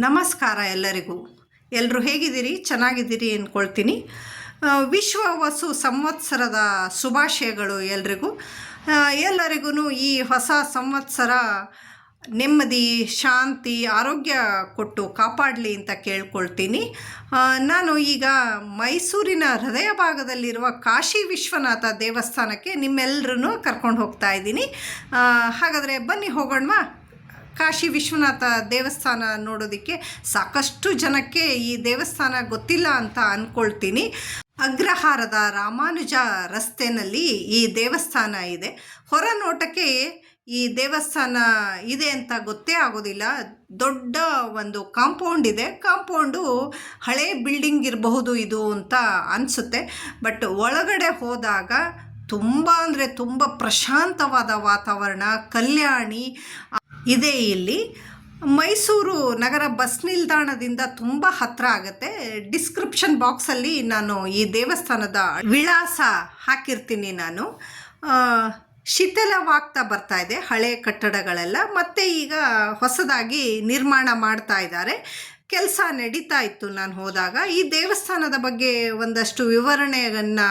ನಮಸ್ಕಾರ ಎಲ್ಲರಿಗೂ. ಎಲ್ಲರೂ ಹೇಗಿದ್ದೀರಿ? ಚೆನ್ನಾಗಿದ್ದೀರಿ ಅಂದ್ಕೊಳ್ತೀನಿ. ವಿಶ್ವ ವಸು ಸಂವತ್ಸರದ ಶುಭಾಶಯಗಳು ಎಲ್ರಿಗೂ. ಎಲ್ಲರಿಗೂ ಈ ಹೊಸ ಸಂವತ್ಸರ ನೆಮ್ಮದಿ, ಶಾಂತಿ, ಆರೋಗ್ಯ ಕೊಟ್ಟು ಕಾಪಾಡಲಿ ಅಂತ ಕೇಳ್ಕೊಳ್ತೀನಿ. ನಾನು ಈಗ ಮೈಸೂರಿನ ಹೃದಯ ಭಾಗದಲ್ಲಿರುವ ಕಾಶಿ ವಿಶ್ವನಾಥ ದೇವಸ್ಥಾನಕ್ಕೆ ನಿಮ್ಮೆಲ್ಲರೂ ಕರ್ಕೊಂಡು ಹೋಗ್ತಾ ಇದ್ದೀನಿ. ಹಾಗಾದರೆ ಬನ್ನಿ ಹೋಗೋಣವಾ. ಕಾಶಿ ವಿಶ್ವನಾಥ ದೇವಸ್ಥಾನ ನೋಡೋದಕ್ಕೆ ಸಾಕಷ್ಟು ಜನಕ್ಕೆ ಈ ದೇವಸ್ಥಾನ ಗೊತ್ತಿಲ್ಲ ಅಂತ ಅಂದ್ಕೊಳ್ತೀನಿ. ಅಗ್ರಹಾರದ ರಾಮಾನುಜ ರಸ್ತೆಯಲ್ಲಿ ಈ ದೇವಸ್ಥಾನ ಇದೆ. ಹೊರ ನೋಟಕ್ಕೆ ಈ ದೇವಸ್ಥಾನ ಇದೆ ಅಂತ ಗೊತ್ತೇ ಆಗೋದಿಲ್ಲ. ದೊಡ್ಡ ಒಂದು ಕಾಂಪೌಂಡ್ ಇದೆ. ಕಾಂಪೌಂಡು ಹಳೆ ಬಿಲ್ಡಿಂಗ್ ಇರಬಹುದು ಇದು ಅಂತ ಅನಿಸುತ್ತೆ. ಬಟ್ ಒಳಗಡೆ ಹೋದಾಗ ತುಂಬ ಅಂದರೆ ತುಂಬ ಪ್ರಶಾಂತವಾದ ವಾತಾವರಣ, ಕಲ್ಯಾಣಿ ಇದೆ. ಇಲ್ಲಿ ಮೈಸೂರು ನಗರ ಬಸ್ ನಿಲ್ದಾಣದಿಂದ ತುಂಬ ಹತ್ತಿರ ಆಗುತ್ತೆ. ಡಿಸ್ಕ್ರಿಪ್ಷನ್ ಬಾಕ್ಸಲ್ಲಿ ನಾನು ಈ ದೇವಸ್ಥಾನದ ವಿಳಾಸ ಹಾಕಿರ್ತೀನಿ. ನಾನು ಶಿಥಿಲವಾಗ್ತಾ ಬರ್ತಾ ಇದೆ ಹಳೆ ಕಟ್ಟಡಗಳೆಲ್ಲ. ಮತ್ತು ಈಗ ಹೊಸದಾಗಿ ನಿರ್ಮಾಣ ಮಾಡ್ತಾ ಇದ್ದಾರೆ. ಕೆಲಸ ನಡೀತಾ ಇತ್ತು ನಾನು ಹೋದಾಗ. ಈ ದೇವಸ್ಥಾನದ ಬಗ್ಗೆ ಒಂದಷ್ಟು ವಿವರಣೆಯನ್ನು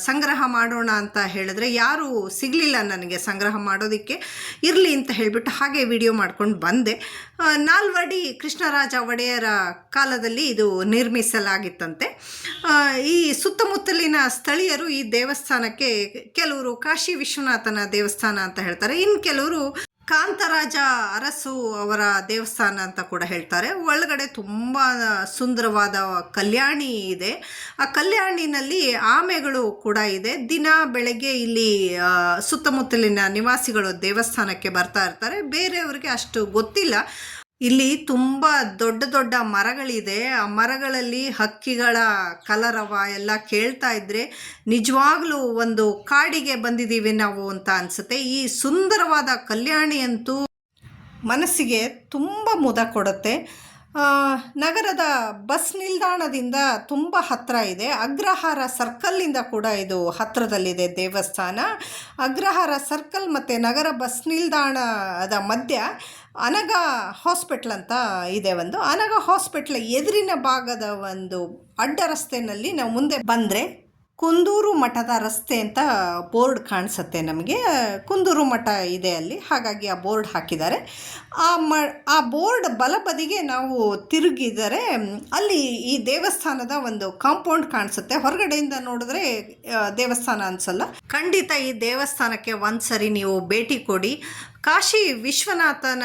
ಸಂಗ್ರಹ ಮಾಡೋಣ ಅಂತ ಹೇಳಿದ್ರೆ ಯಾರೂ ಸಿಗಲಿಲ್ಲ ನನಗೆ ಸಂಗ್ರಹ ಮಾಡೋದಕ್ಕೆ. ಇರಲಿ ಅಂತ ಹೇಳಿಬಿಟ್ಟು ಹಾಗೆ ವಿಡಿಯೋ ಮಾಡ್ಕೊಂಡು ಬಂದೆ. ನಾಲ್ವಡಿ ಕೃಷ್ಣರಾಜ ಒಡೆಯರ ಕಾಲದಲ್ಲಿ ಇದು ನಿರ್ಮಿಸಲಾಗಿತ್ತಂತೆ. ಈ ಸುತ್ತಮುತ್ತಲಿನ ಸ್ಥಳೀಯರು ಈ ದೇವಸ್ಥಾನಕ್ಕೆ ಕೆಲವರು ಕಾಶಿ ವಿಶ್ವನಾಥನ ದೇವಸ್ಥಾನ ಅಂತ ಹೇಳ್ತಾರೆ, ಇನ್ನು ಕೆಲವರು ಕಾಂತರಾಜ ಅರಸು ಅವರ ದೇವಸ್ಥಾನ ಅಂತ ಕೂಡ ಹೇಳ್ತಾರೆ. ಒಳಗಡೆ ತುಂಬ ಸುಂದರವಾದ ಕಲ್ಯಾಣಿ ಇದೆ. ಆ ಕಲ್ಯಾಣಿನಲ್ಲಿ ಆಮೆಗಳು ಕೂಡ ಇದೆ. ದಿನ ಬೆಳಗ್ಗೆ ಇಲ್ಲಿ ಸುತ್ತಮುತ್ತಲಿನ ನಿವಾಸಿಗಳು ದೇವಸ್ಥಾನಕ್ಕೆ ಬರ್ತಾ ಇರ್ತಾರೆ. ಬೇರೆಯವರಿಗೆ ಅಷ್ಟು ಗೊತ್ತಿಲ್ಲ. ಇಲ್ಲಿ ತುಂಬ ದೊಡ್ಡ ದೊಡ್ಡ ಮರಗಳಿದೆ. ಆ ಮರಗಳಲ್ಲಿ ಹಕ್ಕಿಗಳ ಕಲರವ ಎಲ್ಲ ಕೇಳ್ತಾ ಇದ್ದರೆ ನಿಜವಾಗ್ಲೂ ಒಂದು ಕಾಡಿಗೆ ಬಂದಿದ್ದೀವಿ ನಾವು ಅಂತ ಅನಿಸುತ್ತೆ. ಈ ಸುಂದರವಾದ ಕಲ್ಯಾಣಿ ಅಂತೂ ಮನಸ್ಸಿಗೆ ತುಂಬ ಮುದ ಕೊಡುತ್ತೆ. ನಗರದ ಬಸ್ ನಿಲ್ದಾಣದಿಂದ ತುಂಬ ಹತ್ತಿರ ಇದೆ. ಅಗ್ರಹಾರ ಸರ್ಕಲ್ನಿಂದ ಕೂಡ ಇದು ಹತ್ತಿರದಲ್ಲಿದೆ ದೇವಸ್ಥಾನ. ಅಗ್ರಹಾರ ಸರ್ಕಲ್ ಮತ್ತು ನಗರ ಬಸ್ ನಿಲ್ದಾಣದ ಮಧ್ಯ ಅನಗ ಹಾಸ್ಪಿಟ್ಲ್ ಅಂತ ಇದೆ. ಒಂದು ಅನಗ ಹಾಸ್ಪಿಟ್ಲ್ ಎದುರಿನ ಭಾಗದ ಒಂದು ಅಡ್ಡ ರಸ್ತೆಯಲ್ಲಿ ನಾವು ಮುಂದೆ ಬಂದರೆ ಕುಂದೂರು ಮಠದ ರಸ್ತೆ ಅಂತ ಬೋರ್ಡ್ ಕಾಣಿಸುತ್ತೆ ನಮಗೆ. ಕುಂದೂರು ಮಠ ಇದೆ ಅಲ್ಲಿ, ಹಾಗಾಗಿ ಆ ಬೋರ್ಡ್ ಹಾಕಿದ್ದಾರೆ. ಆ ಬೋರ್ಡ್ ಬಲಬದಿಗೆ ನಾವು ತಿರುಗಿದರೆ ಅಲ್ಲಿ ಈ ದೇವಸ್ಥಾನದ ಒಂದು ಕಾಂಪೌಂಡ್ ಕಾಣಿಸುತ್ತೆ. ಹೊರಗಡೆಯಿಂದ ನೋಡಿದ್ರೆ ದೇವಸ್ಥಾನ ಅನಿಸಲ್ಲ. ಖಂಡಿತ ಈ ದೇವಸ್ಥಾನಕ್ಕೆ ಒಂದ್ಸರಿ ನೀವು ಭೇಟಿ ಕೊಡಿ. ಕಾಶಿ ವಿಶ್ವನಾಥನ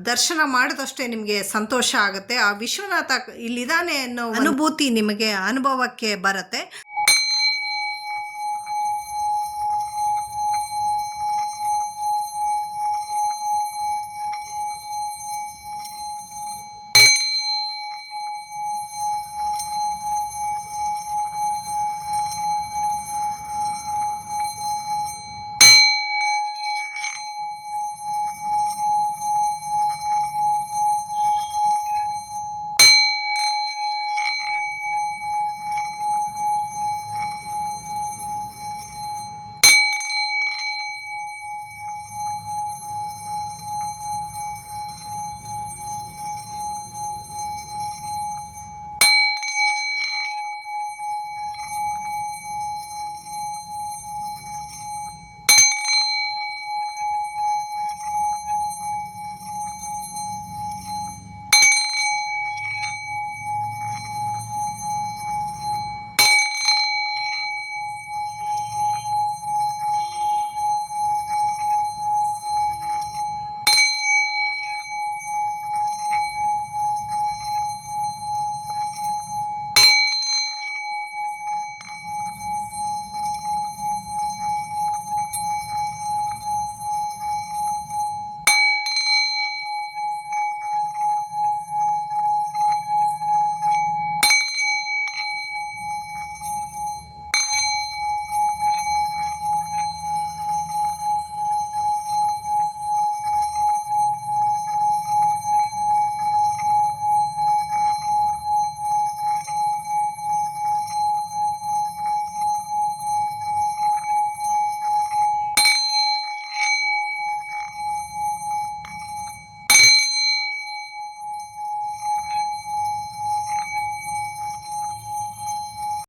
ದರ್ಶನ ಮಾಡಿದಷ್ಟೇ ನಿಮಗೆ ಸಂತೋಷ ಆಗುತ್ತೆ. ಆ ವಿಶ್ವನಾಥ ಇಲ್ಲಿದ್ದಾನೆ ಅನ್ನೋ ಅನುಭೂತಿ ನಿಮಗೆ ಅನುಭವಕ್ಕೆ ಬರುತ್ತೆ.